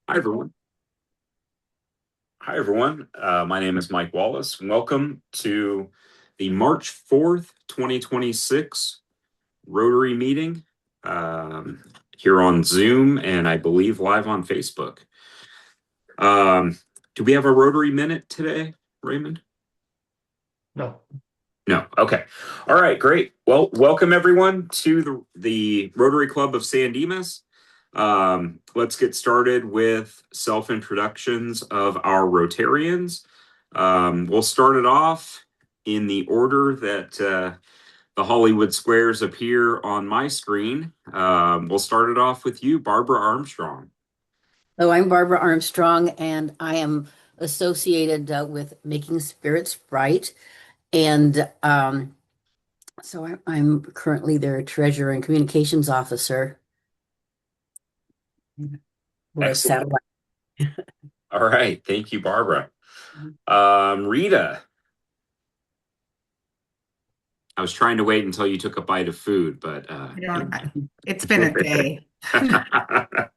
Hi, everyone. Hi, everyone. My name is Mike Wallace. Welcome to the March 4th, 2026 Rotary meeting here on Zoom and I believe live on Facebook. Do we have a Rotary Minute today, Raymond? No. No. Okay. All right. Great. Well, welcome everyone to the Rotary Club of San Dimas. Let's get started with self-introductions of our Rotarians. We'll start it off in the order that the Hollywood squares appear on my screen. We'll start it off with you, Barbara Armstrong. Hello, I'm Barbara Armstrong, and I am associated with Making Spirits Bright. And so I'm currently their treasurer and communications officer. We're a Excellent. satellite. All right. Thank you, Barbara. Rita. I was trying to wait until you took a bite of food, but It's been a day. Rita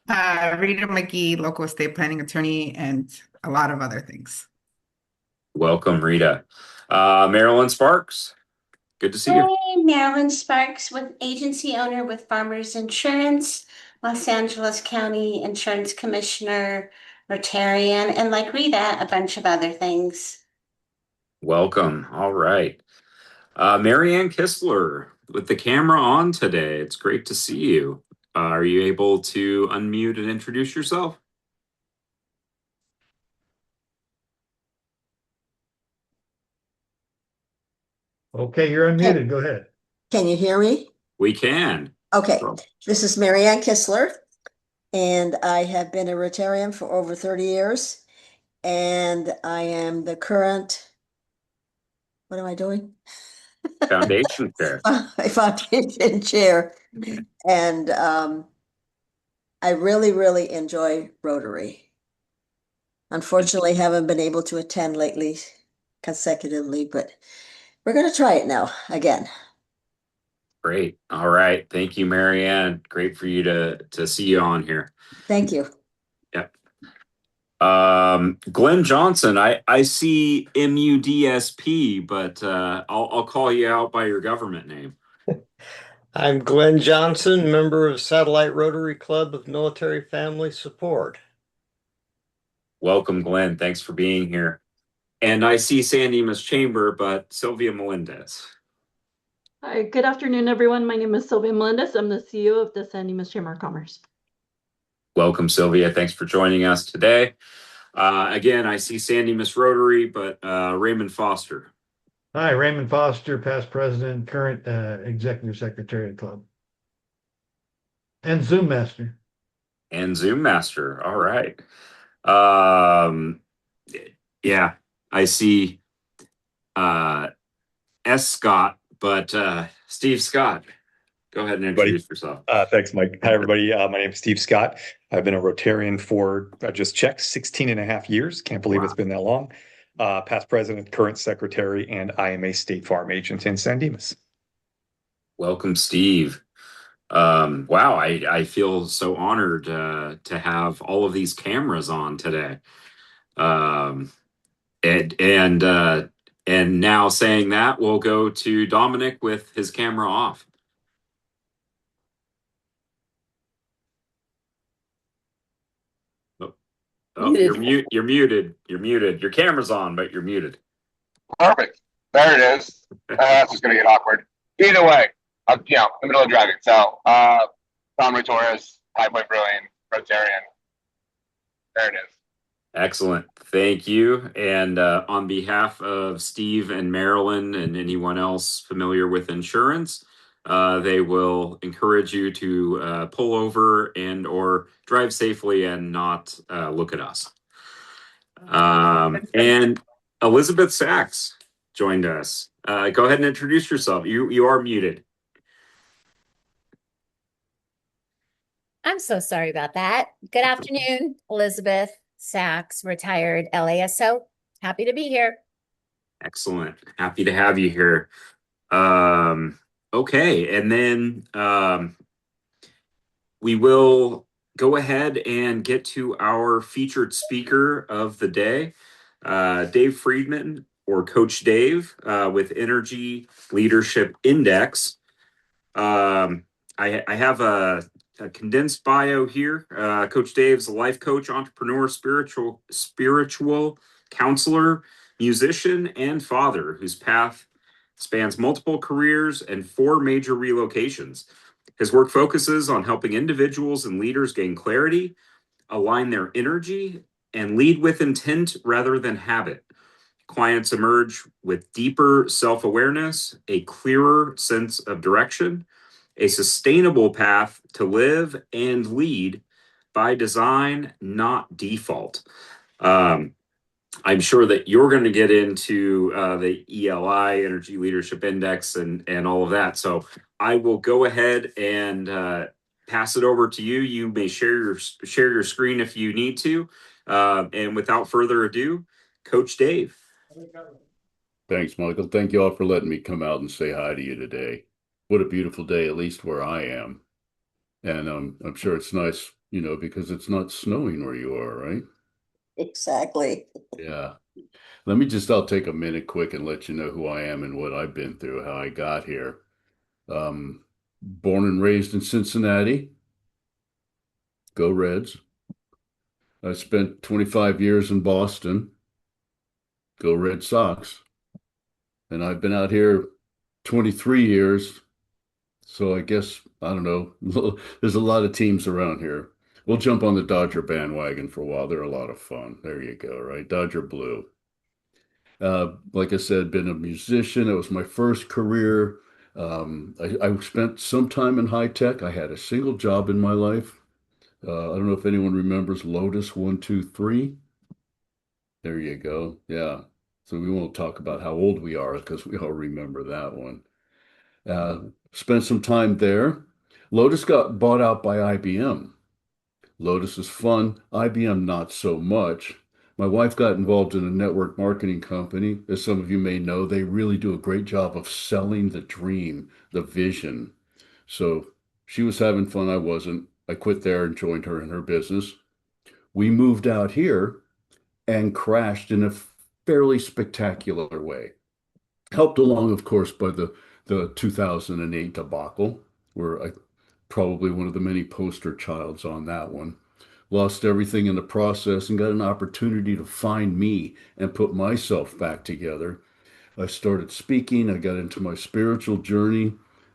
McGee, local estate planning attorney, and a lot of other things. Welcome, Rita. Marilyn Sparks. Good to see you. Hey, Marilyn Sparks, with agency owner with Farmers Insurance, Los Angeles County Insurance Commissioner, Rotarian, and like Rita, a bunch of other things. Welcome. All right. Marianne Kistler with the camera on today. It's great to see you. Are you able to unmute and introduce yourself? Okay, you're unmuted. Go ahead. Can you hear me? We can. Okay, this is Marianne Kistler, and I have been a Rotarian for over 30 years, and I am the current, what am I doing? Foundation chair. My foundation chair, and I really, really enjoy Rotary. Unfortunately, haven't been able to attend lately consecutively, but we're going to try it now again. Great. All right. Thank you, Marianne. Great for you to see you on here. Thank you. Yep. Glenn Johnson, I see MUDSP, but I'll call you out by your government name. I'm Glenn Johnson, member of Satellite Rotary Club of Military Family Support. Welcome, Glenn. Thanks for being here. And I see San Dimas Chamber, but Sylvia Melendez. Hi, good afternoon, everyone. My name is Sylvia Melendez. I'm the CEO of the San Dimas Chamber of Commerce. Welcome, Sylvia. Thanks for joining us today. Again, I see San Dimas Rotary, but Raymond Foster. Hi, Raymond Foster, past president, current executive secretary of the club. And Zoom master. And Zoom master. All right. Yeah, I see S. Scott, but Steve Scott. Go ahead and introduce yourself. Thanks, Mike. Hi, everybody. My name is Steve Scott. I've been a Rotarian for, I just checked, 16 and a half years. Can't believe It's been that long. Past president, current secretary, and I am a State Farm agent in San Dimas. Welcome, Steve. Wow, I feel so honored to have all of these cameras on today. And now saying that, we'll go to Dominic with his camera off. Oh, you're muted. You're muted. Your camera's on, but you're muted. Perfect. There it is. That's just going to get awkward. Either way, I'm in the middle of driving. So, Tom Ray Torres, High Point Brewing, Rotarian. There it is. Excellent. Thank you. And on behalf of Steve and Marilyn and anyone else familiar with insurance, they will encourage you to pull over and or drive safely and not look at us. And Elizabeth Sachs joined us. Go ahead and introduce yourself. You are muted. I'm so sorry about that. Good afternoon, Elizabeth Sachs, retired LASO. Happy to be here. Excellent. Happy to have you here. Okay, and then we will go ahead and get to our featured speaker of the day, Dave Friedman, or Coach Dave, with Energy Leadership Index. I have a condensed bio here. Coach Dave's a life coach, entrepreneur, spiritual counselor, musician, and father whose path spans multiple careers and 4 major relocations. His work focuses on helping individuals and leaders gain clarity, align their energy, and lead with intent rather than habit. Clients emerge with deeper self awareness, a clearer sense of direction, a sustainable path to live and lead by design, not default. Um, I'm sure that you're going to get into the ELI, Energy Leadership Index, and all of that. So I will go ahead and pass it over to you. You may share your screen if you need to. And without further ado, Coach Dave. Thanks, Michael. Thank you all for letting me come out and say hi to you today. What a beautiful day, at least where I am. And I'm sure it's nice, because it's not snowing where you are, right? Exactly. Yeah. I'll take a minute quick and let you know who I am and what I've been through, how I got here. Born and raised in Cincinnati. Go Reds. I spent 25 years in Boston. Go Red Sox. And I've been out here 23 years. So I guess, I don't know, there's a lot of teams around here. We'll jump on the Dodger bandwagon for a while. They're a lot of fun. There you go, right? Dodger Blue. Like I said, been a musician. It was my first career. I spent some time in high tech. I had a single job in my life. I don't know if anyone remembers Lotus 123. There you go. Yeah. So we won't talk about how old we are because we all remember that one. Spent some time there. Lotus got bought out by IBM. Lotus is fun, IBM not so much. My wife got involved in a network marketing company. As some of you may know, they really do a great job of selling the dream, the vision. So she was having fun, I wasn't. I quit there and joined her in her business. We moved out here and crashed in a fairly spectacular way. Helped along, of course, by the 2008 debacle, where I probably one of the many poster childs on that one. Lost everything in the process and got an opportunity to find me and put myself back together. I started speaking. I got into my spiritual journey.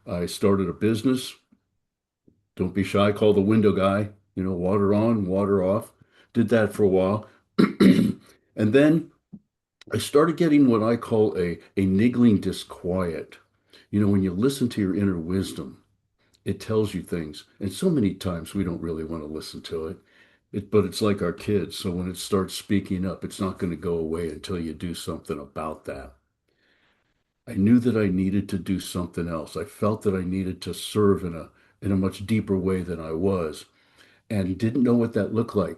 I started a business. Don't be shy, call the window guy, water on, water off. Did that for a while. And then I started getting what I call a niggling disquiet. When you listen to your inner wisdom, it tells you things. And so many times we don't really want to listen to it. But it's like our kids. So when it starts speaking up, it's not going to go away until you do something about that. I knew that I needed to do something else. I felt that I needed to serve in a much deeper way than I was, and didn't know what that looked like.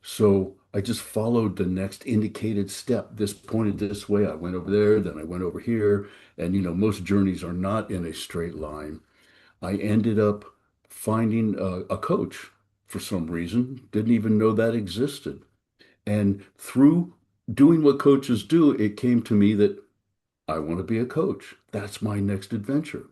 So I just followed the next indicated step. This pointed this way. I went over there, then I went over here. And most journeys are not in a straight line. I ended up finding a coach for some reason, didn't even know that existed. And through doing what coaches do, it came to me that I want to be a coach. That's my next adventure.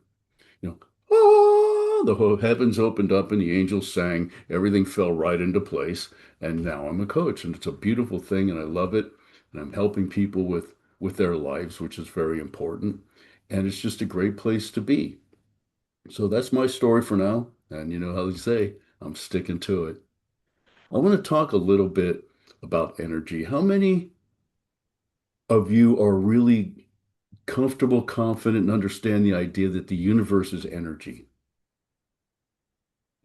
The whole heavens opened up and the angels sang. Everything fell right into place. And now I'm a coach, and it's a beautiful thing, and I love it. And I'm helping people with their lives, which is very important. And it's just a great place to be. So that's my story for now. And you know how they say, I'm sticking to it. I want to talk a little bit about energy. How many of you are really comfortable, confident, and understand the idea that the universe is energy?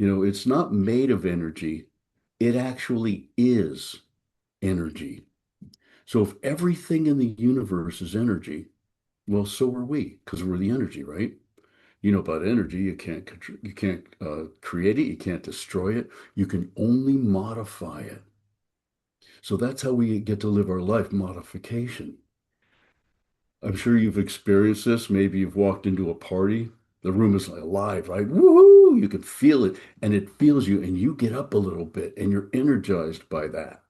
It's not made of energy. It actually is energy. So if everything in the universe is energy, well, so are we, because we're the energy, right? You know about energy, you can't create it, you can't destroy it, you can only modify it. So that's how we get to live our life, modification. I'm sure you've experienced this. Maybe you've walked into a party The room is like alive, right? Woohoo! You can feel it and it feels you and you get up a little bit and you're energized by that.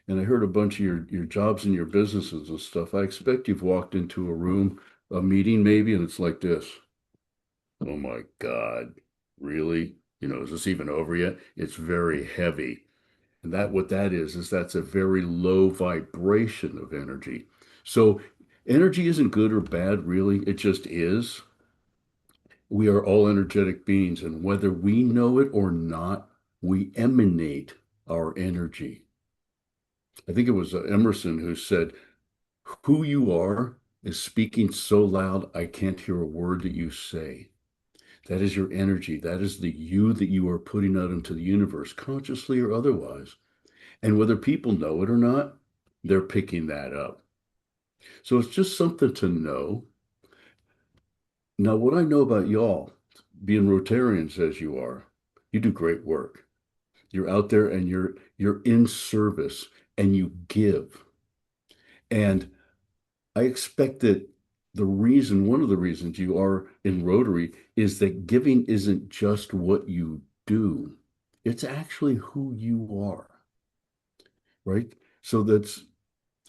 And I heard a bunch of your jobs and your businesses and stuff. I expect you've walked into a room, a meeting maybe, and it's like this. Oh my God, really? Is this even over yet? It's very heavy. And what that is that's a very low vibration of energy. So energy isn't good or bad, really. It just is. We are all energetic beings, and whether we know it or not, we emanate our energy. I think it was Emerson who said, who you are is speaking so loud, I can't hear a word that you say. That is your energy. That is the you that you are putting out into the universe, consciously or otherwise. And whether people know it or not, they're picking that up. So it's just something to know. Now, what I know about y'all, being Rotarians as you are, you do great work. You're out there and you're in service and you give. And I expect that one of the reasons you are in Rotary is that giving isn't just what you do. It's actually who you are, right? So that's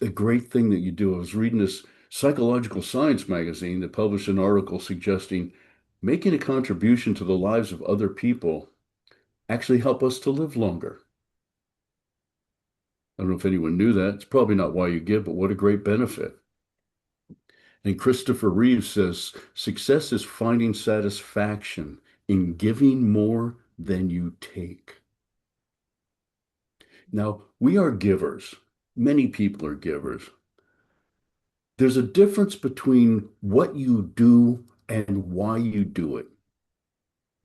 a great thing that you do. I was reading this psychological science magazine that published an article suggesting making a contribution to the lives of other people actually help us to live longer. I don't know if anyone knew that. It's probably not why you give, but what a great benefit. And Christopher Reeves says, success is finding satisfaction in giving more than you take. Now, we are givers. Many people are givers. There's a difference between what you do and why you do it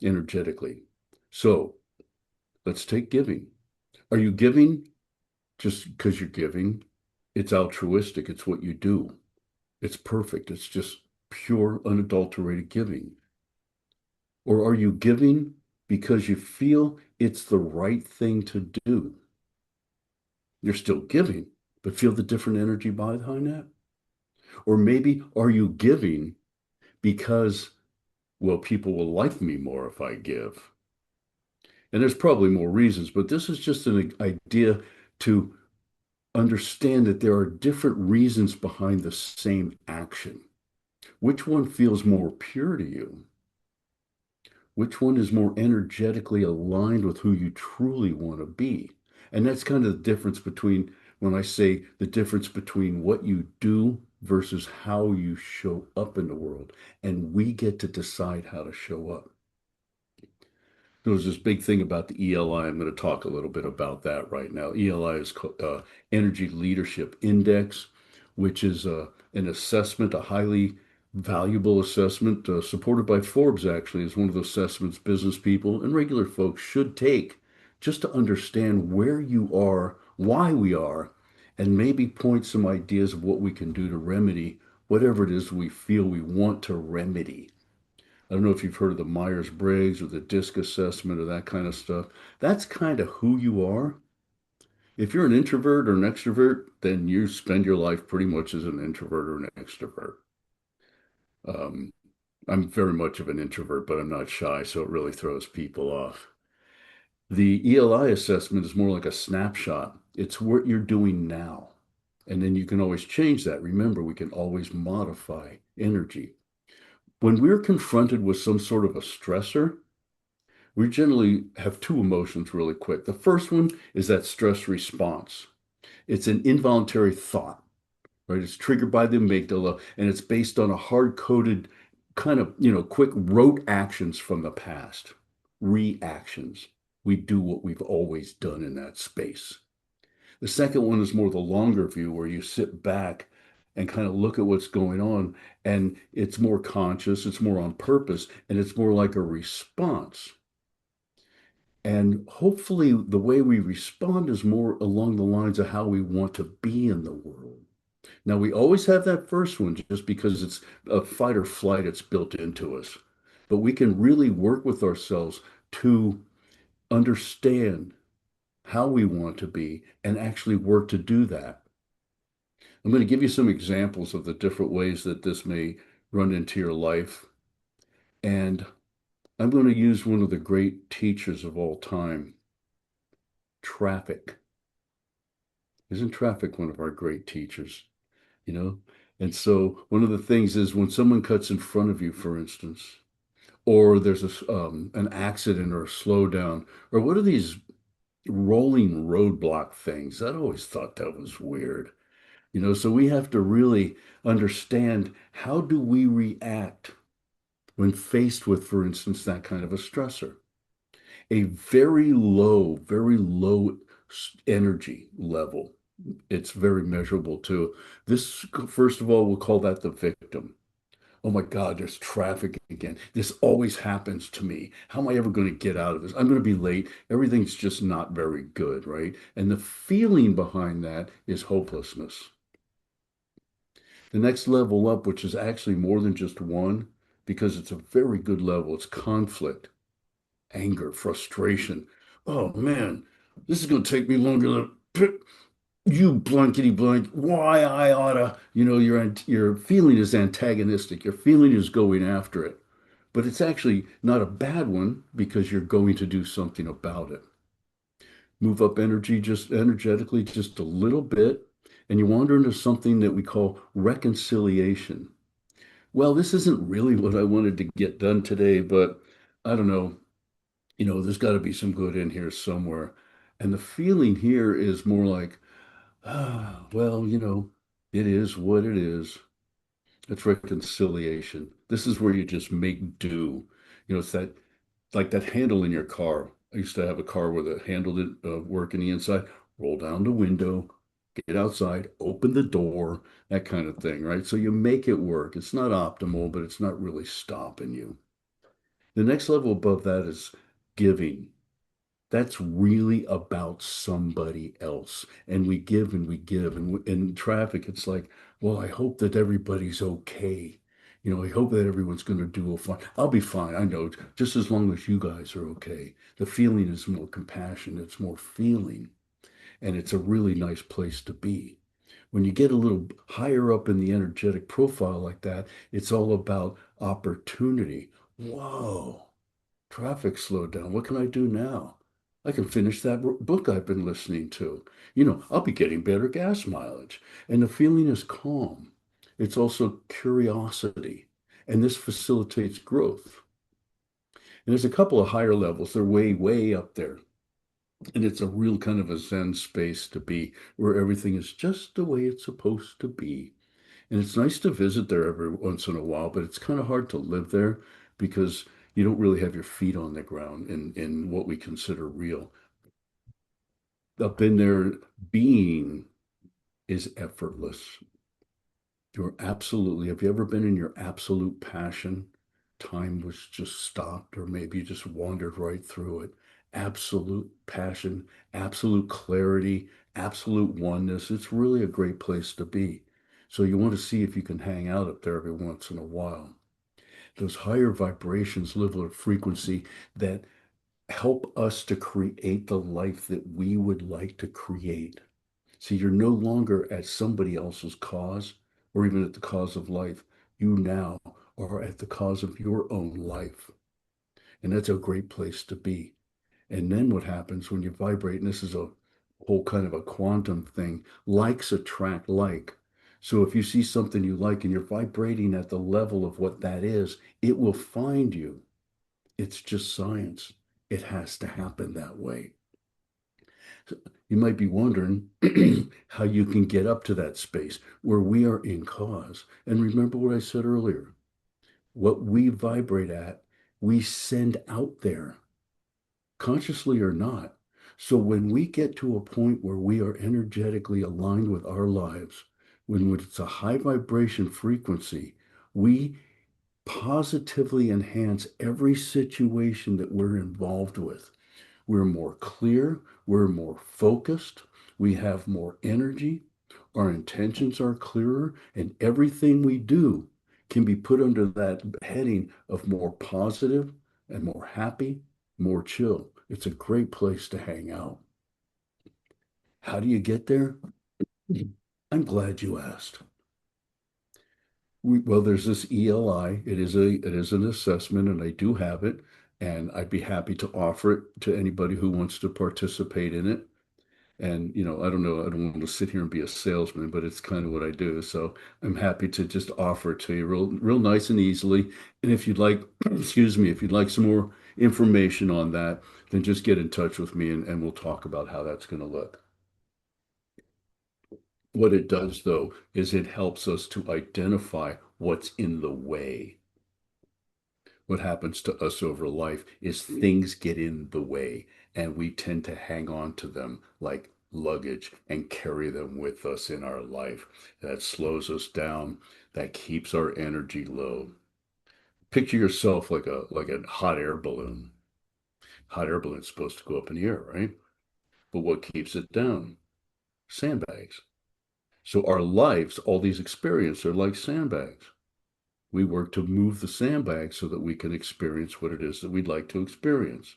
energetically. So let's take giving. Are you giving just because you're giving? It's altruistic. It's what you do. It's perfect. It's just pure, unadulterated giving. Or are you giving because you feel it's the right thing to do? You're still giving, but feel the different energy behind that? Or maybe are you giving because, well, people will like me more if I give? And there's probably more reasons, but this is just an idea to understand that there are different reasons behind the same action. Which one feels more pure to you? Which one is more energetically aligned with who you truly want to be? And that's kind of the difference between when I say the difference between what you do versus how you show up in the world. And we get to decide how to show up. There was this big thing about the ELI. I'm going to talk a little bit about that right now. ELI is Energy Leadership Index, which is an assessment, a highly valuable assessment supported by Forbes, actually, is one of the assessments business people and regular folks should take just to understand where you are, why we are, and maybe point some ideas of what we can do to remedy whatever it is we feel we want to remedy. I don't know if you've heard of the Myers-Briggs or the DISC assessment or that kind of stuff. That's kind of who you are. If you're an introvert or an extrovert, then you spend your life pretty much as an introvert or an extrovert. I'm very much of an introvert, but I'm not shy, so it really throws people off. The ELI assessment is more like a snapshot. It's what you're doing now. And then you can always change that. Remember, we can always modify energy. When we're confronted with some sort of a stressor, we generally have two emotions really quick. The first one is that stress response. It's an involuntary thought, right? It's triggered by the amygdala, and it's based on a hard-coded kind of, quick rote actions from the past, reactions. We do what we've always done in that space. The second one is more the longer view where you sit back and kind of look at what's going on, and it's more conscious, it's more on purpose, and it's more like a response. And hopefully the way we respond is more along the lines of how we want to be in the world. Now, we always have that first one just because it's a fight or flight, it's built into us. But we can really work with ourselves to understand how we want to be and actually work to do that. I'm going to give you some examples of the different ways that this may run into your life. And I'm going to use one of the great teachers of all time, traffic. Isn't traffic one of our great teachers? You know? And so one of the things is when someone cuts in front of you, for instance, or there's an accident or a slowdown, or what are these rolling roadblock things? I always thought that was weird. So we have to really understand how do we react when faced with, for instance, that kind of a stressor. A very low energy level. It's very measurable too. This, first of all, we'll call that the victim. Oh my God, there's traffic again. This always happens to me. How am I ever going to get out of this? I'm going to be late. Everything's just not very good, right? And the feeling behind that is hopelessness. The next level up, which is actually more than just one, because it's a very good level, it's conflict, anger, frustration. Oh man, this is going to take me longer than you blankety blank. Why I oughta, your feeling is antagonistic. Your feeling is going after it, but it's actually not a bad one because you're going to do something about it. Move up energy just energetically just a little bit, and you wander into something that we call reconciliation. Well, this isn't really what I wanted to get done today, but I don't know. There's got to be some good in here somewhere. And the feeling here is more like, well, it is what it is. It's reconciliation. This is where you just make do. It's that like that handle in your car. I used to have a car where the handle didn't work in the inside. Roll down the window, get outside, open the door, that kind of thing, right? So you make it work. It's not optimal, but it's not really stopping you. The next level above that is giving. That's really about somebody else. And we give and we give. And in traffic, it's like, well, I hope that everybody's okay. I hope that everyone's going to do fine. I'll be fine. I know, just as long as you guys are okay. The feeling is more compassion. It's more feeling. And it's a really nice place to be. When you get a little higher up in the energetic profile like that, it's all about opportunity. Whoa. Traffic slowed down. What can I do now? I can finish that book I've been listening to. I'll be getting better gas mileage. And the feeling is calm. It's also curiosity. And this facilitates growth. And there's a couple of higher levels. They're way, way up there. And it's a real kind of a Zen space to be where everything is just the way it's supposed to be. And it's nice to visit there every once in a while, but it's kind of hard to live there because you don't really have your feet on the ground in what we consider real. Up in there, being is effortless. Have you ever been in your absolute passion? Time was just stopped, or maybe you just wandered right through it. Absolute passion, absolute clarity, absolute oneness. It's really a great place to be. So you want to see if you can hang out up there every once in a while. Those higher vibrations live at a frequency that help us to create the life that we would like to create. See, you're no longer at somebody else's cause or even at the cause of life. You now are at the cause of your own life. And that's a great place to be. And then what happens when you vibrate, and this is a whole kind of a quantum thing, likes attract like. So if you see something you like and you're vibrating at the level of what that is, it will find you. It's just science. It has to happen that way. You might be wondering how you can get up to that space where we are in cause. And remember what I said earlier. What we vibrate at, we send out there, consciously or not. So when we get to a point where we are energetically aligned with our lives, when it's a high vibration frequency, we positively enhance every situation that we're involved with. We're more clear, we're more focused, we have more energy, our intentions are clearer, and everything we do can be put under that heading of more positive and more happy, more chill. It's a great place to hang out. How do you get there? I'm glad you asked. Well, there's this ELI. It is an assessment, and I do have it, and I'd be happy to offer it to anybody who wants to participate in it. And I don't know, I don't want to sit here and be a salesman, but it's kind of what I do. So I'm happy to just offer it to you real nice and easily. And if you'd like, excuse me, if you'd like some more information on that, then just get in touch with me and we'll talk about how that's going to look. What it does, though, is it helps us to identify what's in the way. What happens to us over life is things get in the way, and we tend to hang on to them like luggage and carry them with us in our life. That slows us down, that keeps our energy low. Picture yourself like a hot air balloon. Hot air balloon's supposed to go up in the air, right? But what keeps it down? Sandbags. So our lives, all these experiences are like sandbags. We work to move the sandbags so that we can experience what it is that we'd like to experience.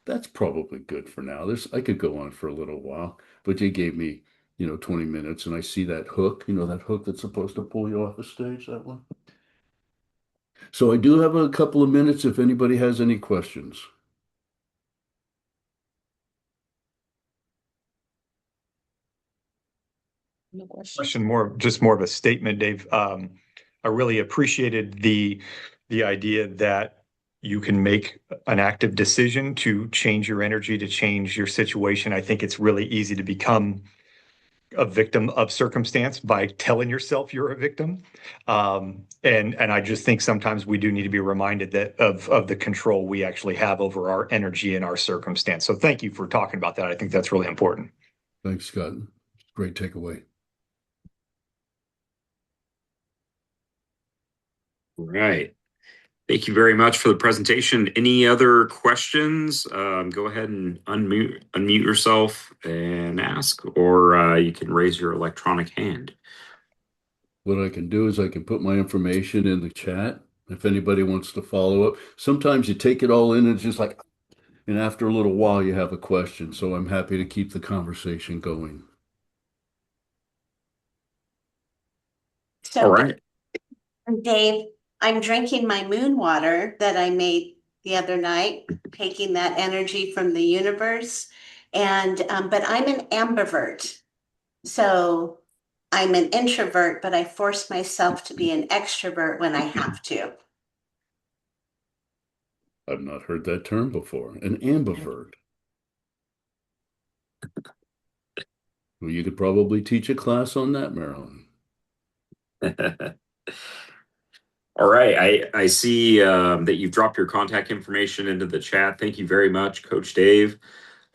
That's probably good for now. I could go on for a little while, but you gave me, 20 minutes, and I see that hook, that hook that's supposed to pull you off the stage, that one. So I do have a couple of minutes if anybody has any questions. No question. Question more of a statement, Dave. I really appreciated the idea that you can make an active decision to change your energy, to change your situation. I think it's really easy to become a victim of circumstance by telling yourself you're a victim. And I just think sometimes we do need to be reminded that of the control we actually have over our energy and our circumstance. So thank you for talking about that. I think that's really important. Thanks, Scott. Great takeaway. Right. Thank you very much for the presentation. Any other questions? Go ahead and unmute yourself and ask, or you can raise your electronic hand. What I can do is I can put my information in the chat if anybody wants to follow up. Sometimes you take it all in and it's just like, and after a little while you have a question. So I'm happy to keep the conversation going. So, All right. Dave, I'm drinking my moon water that I made the other night, taking that energy from the universe. And but I'm an ambivert. So I'm an introvert, but I force myself to be an extrovert when I have to. I've not heard that term before. An ambivert. Well, you could probably teach a class on that, Marilyn. All right. I see that you've dropped your contact information into the chat. Thank you very much, Coach Dave.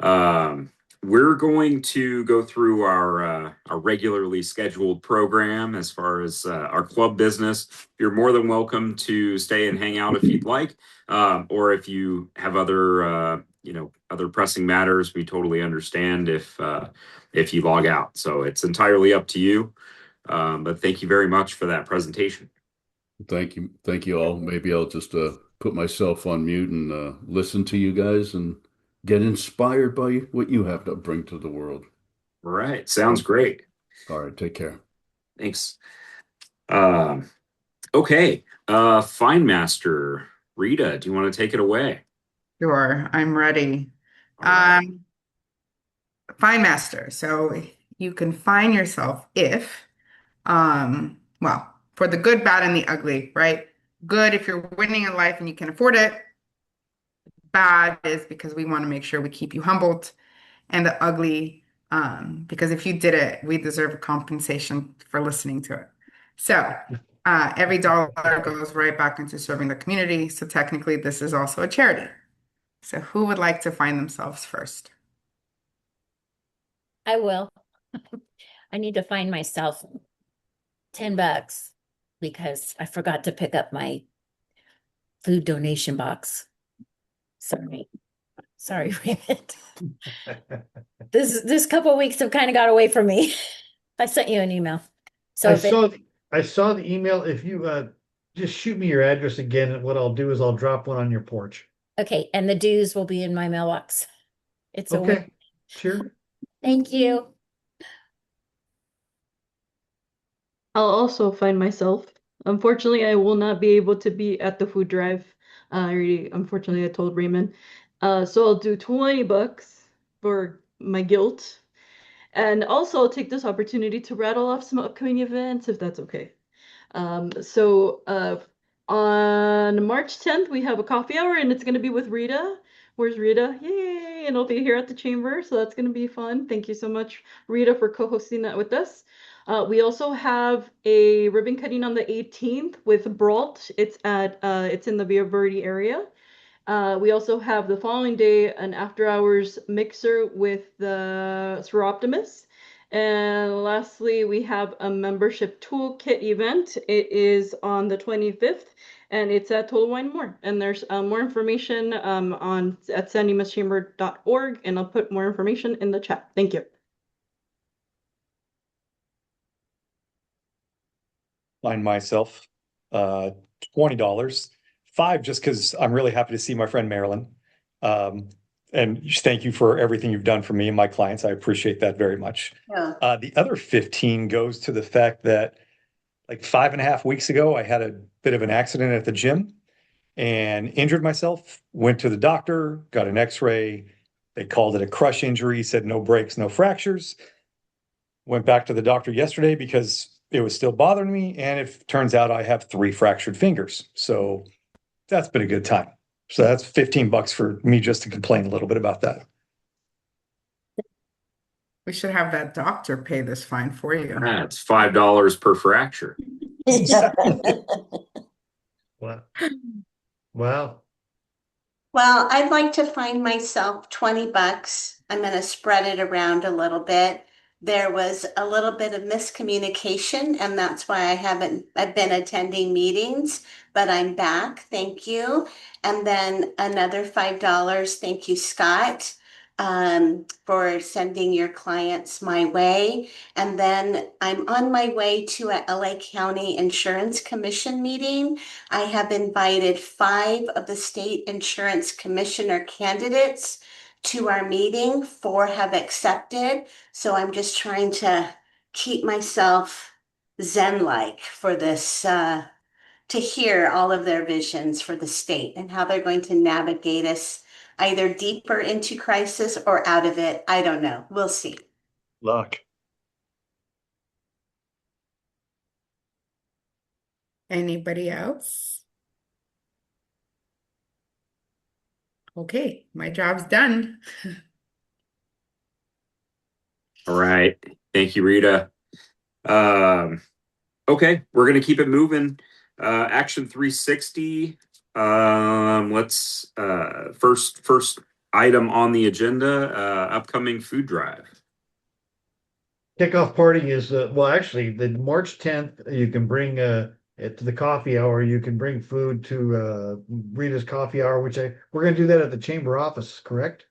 We're going to go through our regularly scheduled program as far as our club business. You're more than welcome to stay and hang out if you'd like, or if you have other pressing matters. We totally understand if you log out. So it's entirely up to you. But thank you very much for that presentation. Thank you all. Maybe I'll just put myself on mute and listen to you guys and get inspired by what you have to bring to the world. All right. Sounds great. All right. Take care. Thanks. Okay. Fine Master Rita, do you want to take it away? Sure, I'm ready. All right. Fine master. So you can find yourself if, well, for the good, bad, and the ugly, right? Good if you're winning in life and you can afford it. Bad is because we want to make sure we keep you humbled. And the ugly, because if you did it, we deserve a compensation for listening to it. So every dollar goes right back into serving the community. So technically, this is also a charity. So who would like to find themselves first? I will. I need to find myself $10 because I forgot to pick up my food donation box. Sorry, Raymond. This couple of weeks have kind of got away from me. I sent you an email. So I saw the email. If you just shoot me your address again, and what I'll do is I'll drop one on your porch. okay, and the dues will be in my mailbox. It's Okay, sure. Thank you. I'll also find myself Unfortunately, I will not be able to be at the food drive. Unfortunately, I told Raymond. So I'll do $20 for my guilt. And also I'll take this opportunity to rattle off some upcoming events if that's okay. On March 10th, we have a coffee hour and it's going to be with Rita. Where's Rita? Yay! And I'll be here at the chamber, so that's going to be fun. Thank you so much, Rita, for co-hosting that with us. We also have a ribbon cutting on the 18th with Brault. It's in the Via Verde area. We also have the following day an after hours mixer with the Seroptimus. And lastly, we have a membership toolkit event. It is on the 25th and it's at Total Wine More. And there's more information at sandimaschamber.org, and I'll put more information in the chat. Thank you. Find myself $20. $5 just because I'm really happy to see my friend Marilyn. And thank you for everything you've done for me and my clients. I appreciate that very much. Yeah. The other 15 goes to the fact that like 5.5 weeks ago, I had a bit of an accident at the gym and injured myself, went to the doctor, got an x-ray. They called it a crush injury, said no breaks, no fractures. Went back to the doctor yesterday because it was still bothering me. And it turns out I have 3 fractured fingers. So that's been a good time. So that's $15 for me just to complain a little bit about that. We should have that doctor pay this fine for you. That's $5 per fracture. Wow. Wow. Well, I'd like to find myself $20. I'm going to spread it around a little bit. There was a little bit of miscommunication, and that's why I've been attending meetings, but I'm back. Thank you. And then another $5. Thank you, Scott, for sending your clients my way. And then I'm on my way to a LA County Insurance Commission meeting. I have invited 5 of the state insurance commissioner candidates to our meeting. 4 have accepted. So I'm just trying to keep myself zen-like for this, to hear all of their visions for the state and how they're going to navigate us either deeper into crisis or out of it. I don't know. We'll see. Luck. Anybody else? Okay, my job's done. All right. Thank you, Rita. Okay, we're gonna keep it moving. Action 360. Let's first item on the agenda, upcoming food drive. Kickoff party is well, actually, the March 10th. You can bring it to the coffee hour. You can bring food to Rita's coffee hour, we're going to do that at the chamber office. Correct?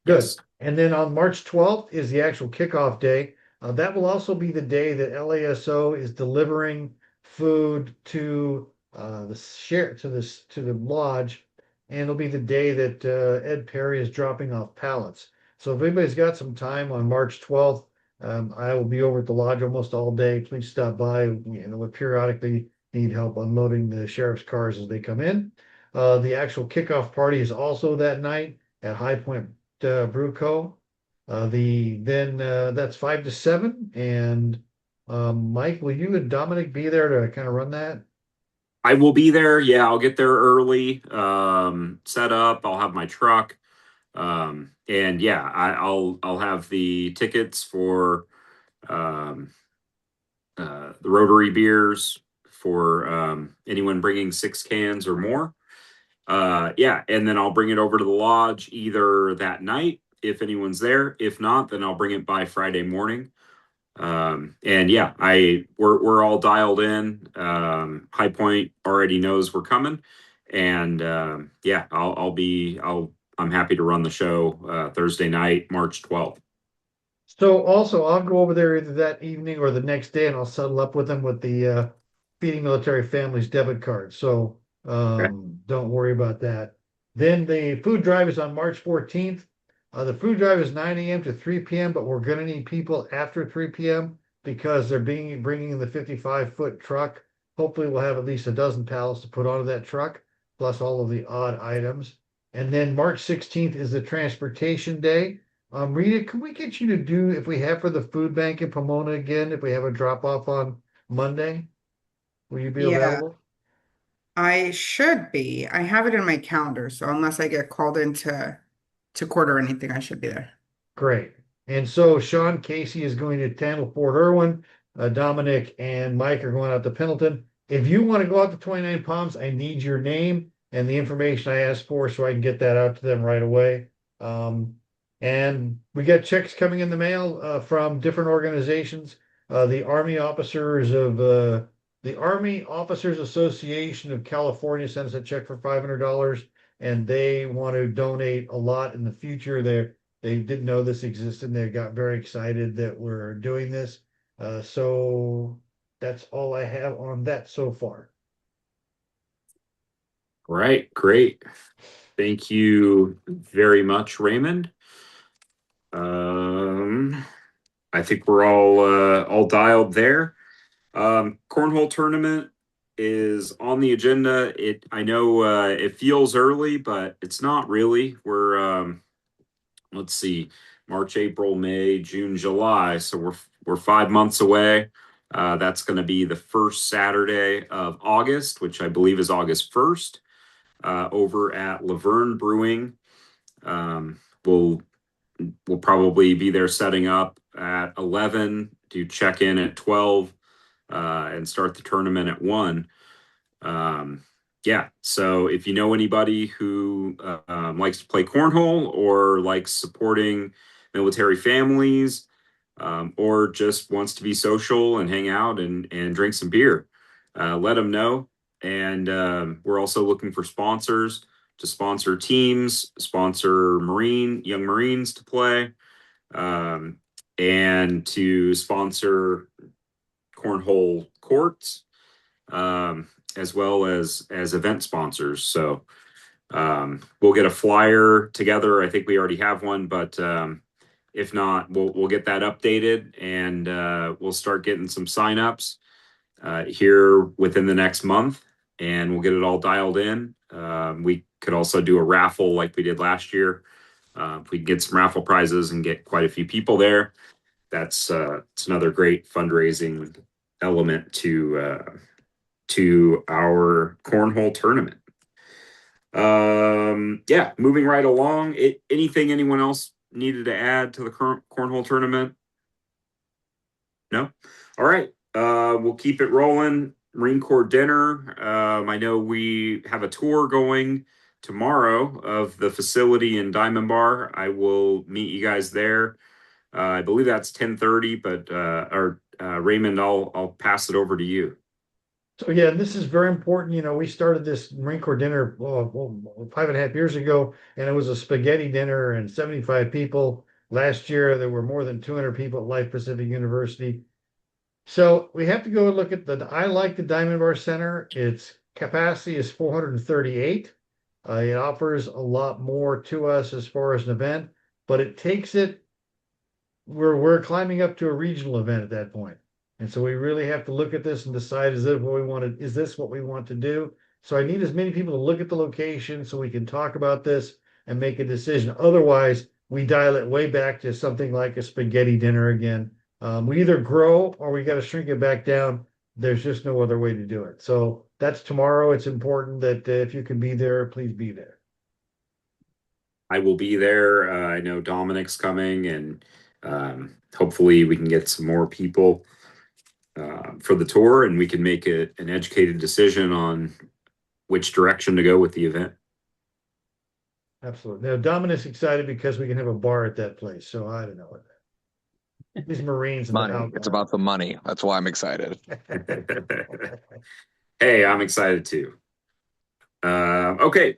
Good. Yes. And then on March 12th is the actual kickoff day. That will also be the day that LASO is delivering food to the lodge, and it'll be the day that Ed Perry is dropping off pallets. So if anybody's got some time on March 12th, I will be over at the lodge almost all day. Please stop by. We periodically need help unloading the sheriff's cars as they come in. The actual kickoff party is also that night at High Point Brew Co. That's 5 to 7. And Mike, will you and Dominic be there to kind of run that? I will be there. Yeah, I'll get there early. Set up. I'll have my truck. And yeah, I'll have the tickets for the Rotary beers for anyone bringing 6 cans or more. Yeah, and then I'll bring it over to the lodge either that night if anyone's there. If not, then I'll bring it by Friday morning. And yeah, we're all dialed in. High Point already knows we're coming, and yeah, I'm happy to run the show Thursday night, March 12th. So also, I'll go over there either that evening or the next day, and I'll settle up with them with the Feeding Military Families debit card. So don't worry about that. Then the food drive is on March 14th. The food drive is 9 a.m. to 3 p.m., but we're going to need people after 3 p.m. because they're bringing the 55-foot truck hopefully we'll have at least a dozen pallets to put onto that truck, plus all of the odd items. And then March 16th is the transportation day. Rita, can we get you to do, if we have for the food bank in Pomona again, if we have a drop off on Monday, will you be Yeah, available? I should be. I have it in my calendar, so unless I get called into to court or anything, I should be there. Great. And so Sean Casey is going to handle Fort Irwin. Dominic and Mike are going out to Pendleton. If you want to go out to 29 Palms, I need your name and the information I asked for so I can get that out to them right away. And we got checks coming in the mail from different organizations. The Army Officers of the Army Officers Association of California sent us a check for $500, and they want to donate a lot in the future. They didn't know this existed, and they got very excited that we're doing this. So that's all I have on that so far. All right, great. Thank you very much, Raymond. I think we're all dialed there. Cornhole tournament is on the agenda. I know it feels early, but it's not really. We're let's see, March, April, May, June, July. So we're 5 months away. That's going to be the first Saturday of August, which I believe is August 1st, over at Laverne Brewing. We'll probably be there setting up at 11 to check in at 12 and start the tournament at 1. Yeah, so if you know anybody who likes to play cornhole or likes supporting military families, or just wants to be social and hang out and drink some beer, let them know. And we're also looking for sponsors to sponsor teams, sponsor young Marines to play, and to sponsor cornhole courts, as well as event sponsors. So we'll get a flyer together. I think we already have one, but if not, we'll get that updated, and we'll start getting some signups here within the next month, and we'll get it all dialed in. We could also do a raffle like we did last year. If we get some raffle prizes and get quite a few people there, it's another great fundraising element to our cornhole tournament. Yeah, moving right along. Anything anyone else needed to add to the current cornhole tournament? No? All right. We'll keep it rolling. Marine Corps dinner. I know we have a tour going tomorrow of the facility in Diamond Bar. I will meet you guys there. I believe that's 10:30, but Raymond, I'll pass it over to you. So yeah, this is very important. You know, we started this Marine Corps dinner 5.5 years ago, and it was a spaghetti dinner and 75 people. Last year, there were more than 200 people at Life Pacific University. So we have to go and look at I like the Diamond Bar Center. Its capacity is 438. It offers a lot more to us as far as an event, but it takes it, we're climbing up to a regional event at that point. And so we really have to look at this and decide, is this what we want to do? So I need as many people to look at the location so we can talk about this and make a decision. Otherwise, we dial it way back to something like a spaghetti dinner again. We either grow or we got to shrink it back down. There's just no other way to do it. So that's tomorrow. It's important that if you can be there, please be there. I will be there. I know Dominic's coming, and hopefully we can get some more people for the tour, and we can make an educated decision on which direction to go with the event. Absolutely. Now, Dominic's excited because we can have a bar at that place. So I don't know. These Marines. Money. It's about the money. That's why I'm excited. Hey, I'm excited too. Okay.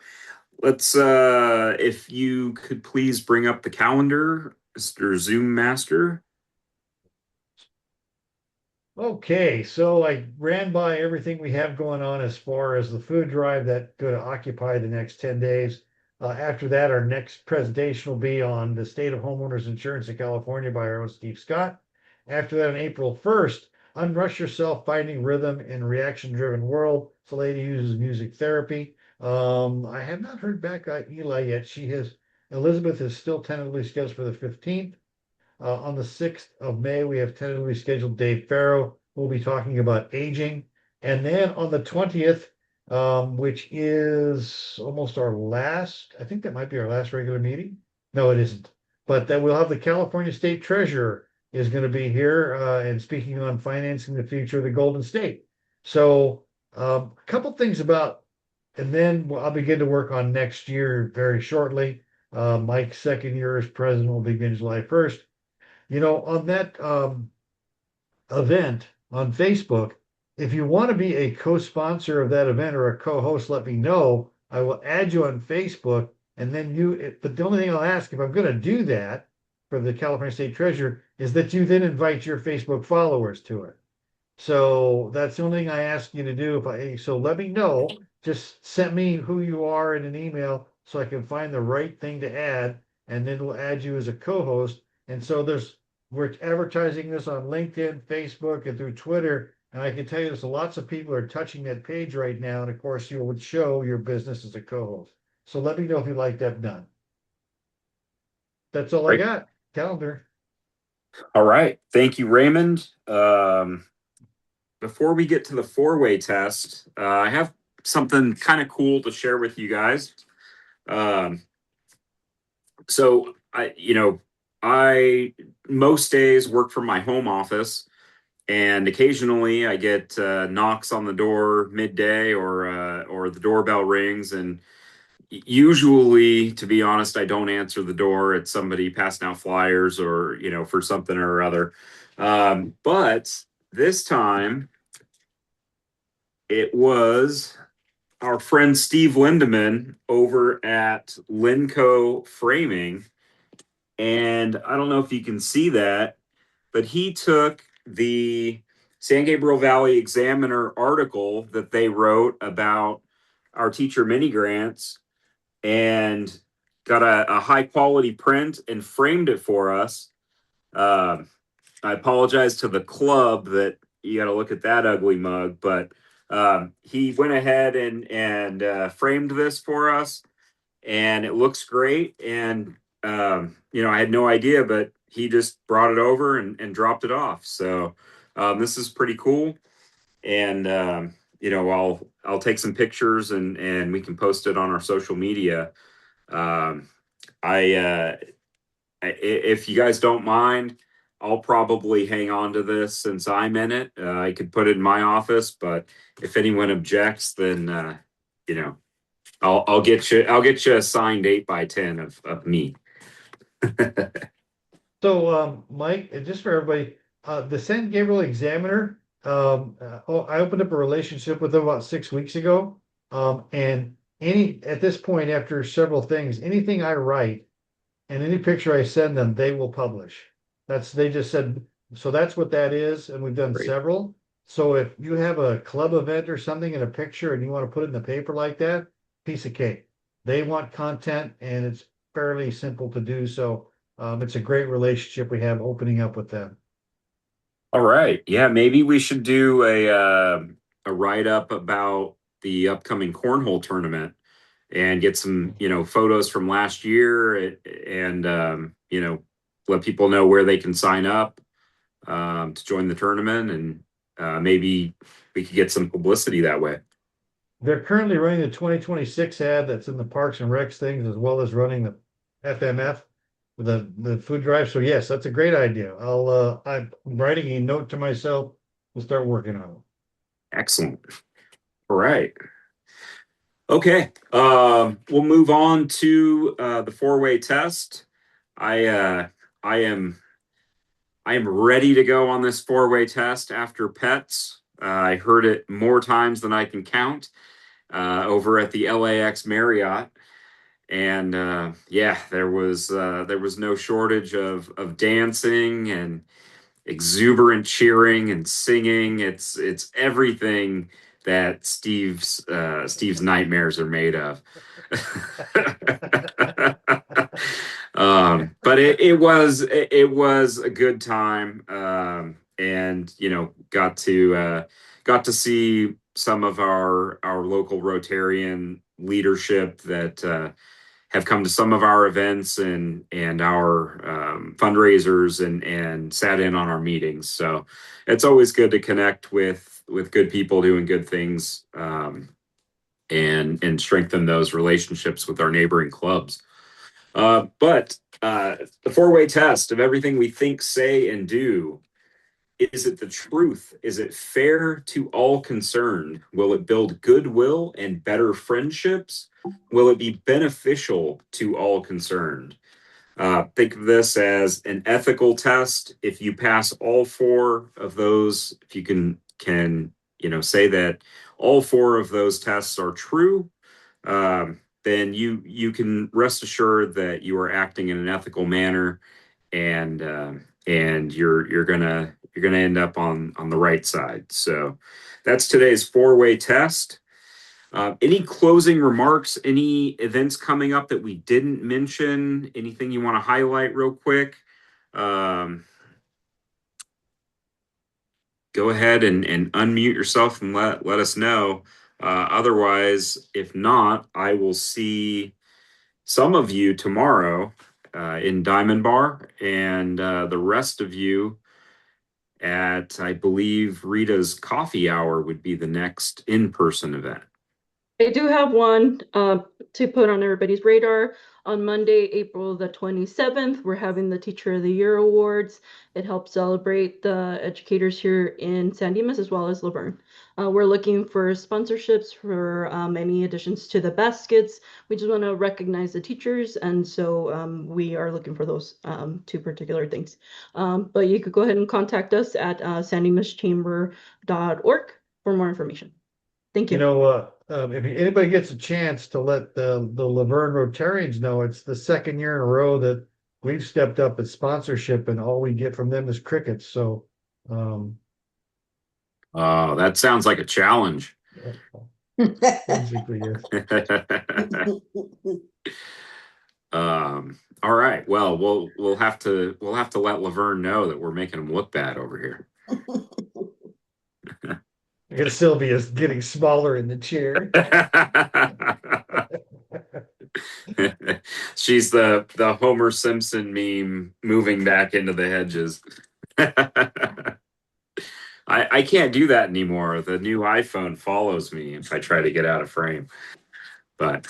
Let's, if you could please bring up the calendar, Mr. Zoom Master. Okay, so I ran by everything we have going on as far as the food drive that's going to occupy the next 10 days. After that, our next presentation will be on the state of homeowners insurance in California by our own Steve Scott. After that, on April 1st, Unrush Yourself, Finding Rhythm in Reaction-Driven World. It's a lady who uses music therapy. I have not heard back on Eli yet. Elizabeth is still tentatively scheduled for the 15th. On the 6th of May, we have tentatively scheduled Dave Farrow. We'll be talking about aging. And then on the 20th, which is almost our last, I think that might be our last regular meeting. No, it isn't. But then we'll have the California State Treasurer is going to be here and speaking on financing the future of the Golden State. So a couple things about, and then I'll begin to work on next year very shortly. Mike's second year as president will begin July 1st. On that event on Facebook, if you want to be a co-sponsor of that event or a co-host, let me know. I will add you on Facebook, and then but the only thing I'll ask if I'm going to do that for the California State Treasurer is that you then invite your Facebook followers to it. So that's the only thing I ask you to do. So let me know. Just send me who you are in an email so I can find the right thing to add, and then we'll add you as a co-host. And so we're advertising this on LinkedIn, Facebook, and through Twitter. And I can tell you there's lots of people are touching that page right now. And of course, you would show your business as a co-host. So let me know if you'd like that done. That's all I got. Calendar. All right. Thank you, Raymond. Before we get to the four-way test, I have something kind of cool to share with you guys. So I most days work from my home office, and occasionally I get knocks on the door midday or the doorbell rings, and usually, to be honest, I don't answer the door. It's somebody passing out flyers or for something or other. But this time it was our friend Steve Lindeman over at Linco Framing. And I don't know if you can see that, but he took the San Gabriel Valley Examiner article that they wrote about our teacher mini grants and got a high quality print and framed it for us. I apologize to the club that you got to look at that ugly mug, but he went ahead and framed this for us, and it looks great. And I had no idea, but he just brought it over and dropped it off. So this is pretty cool. And I'll take some pictures and we can post it on our social media. If you guys don't mind, I'll probably hang on to this since I'm in it. I could put it in my office, but if anyone objects, then I'll get you a signed 8x10 of me. So Mike, just for everybody, the San Gabriel Examiner, I opened up a relationship with them about 6 weeks ago. And at this point, after several things, anything I write and any picture I send them, they will publish. They just said, so that's what that is. And we've done several. So if you have a club event or something in a picture and you want to put it in the paper like that, piece of cake. They want content and it's fairly simple to do. So it's a great relationship we have opening up with them. All right. Yeah, maybe we should do a write-up about the upcoming cornhole tournament and get some, photos from last year and let people know where they can sign up to join the tournament, and maybe we could get some publicity that way. They're currently running the 2026 ad that's in the Parks and Recs things, as well as running the FMF with the food drive. So yes, that's a great idea. I'm writing a note to myself. We'll start working on it. Excellent. All right. Okay. We'll move on to the four-way test. I am ready to go on this four-way test after pets. I heard it more times than I can count over at the LAX Marriott. And there was no shortage of dancing and exuberant cheering and singing. It's everything that Steve's nightmares are made of. But it was a good time. and got to see some of our local Rotarian leadership that have come to some of our events and our fundraisers and sat in on our meetings. So it's always good to connect with good people doing good things, and strengthen those relationships with our neighboring clubs. But the four-way test of everything we think, say, and do. Is it the truth? Is it fair to all concerned? Will it build goodwill and better friendships? Will it be beneficial to all concerned? Think of this as an ethical test. If you pass all four of those, if you can say that all four of those tests are true, then you can rest assured that you are acting in an ethical manner, and you're gonna end up on the right side. So that's today's four-way test. Any closing remarks? Any events coming up that we didn't mention? Anything you want to highlight real quick? Go ahead and unmute yourself and let us know. Otherwise, if not, I will see some of you tomorrow in Diamond Bar, and the rest of you at, I believe, Rita's Coffee Hour would be the next in-person event. I do have one to put on everybody's radar. On Monday, April the 27th, we're having the Teacher of the Year Awards. It helps celebrate the educators here in San Dimas as well as Laverne. We're looking for sponsorships for any additions to the baskets. We just want to recognize the teachers, and so we are looking for those two particular things. But you could go ahead and contact us at sandimaschamber.org for more information. Thank you. If anybody gets a chance to let the Laverne Rotarians know, it's the second year in a row that we've stepped up at sponsorship, and all we get from them is crickets. So, that sounds like a challenge. basically, yes. All right. Well, we'll have to let Laverne know that we're making them look bad over here. I guess Sylvia's getting smaller in the chair. She's the Homer Simpson meme moving back into the hedges. I can't do that anymore. The new iPhone follows me if I try to get out of frame. But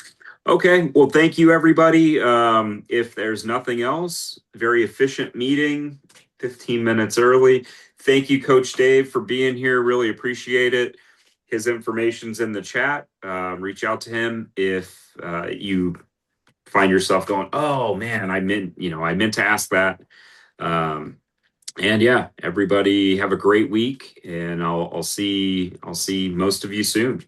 okay, well, thank you, everybody. If there's nothing else, very efficient meeting, 15 minutes early. Thank you, Coach Dave, for being here. Really appreciate it. His information's in the chat. Reach out to him if you find yourself going, oh man, I meant to ask that. And yeah, everybody have a great week, and I'll see most of you soon.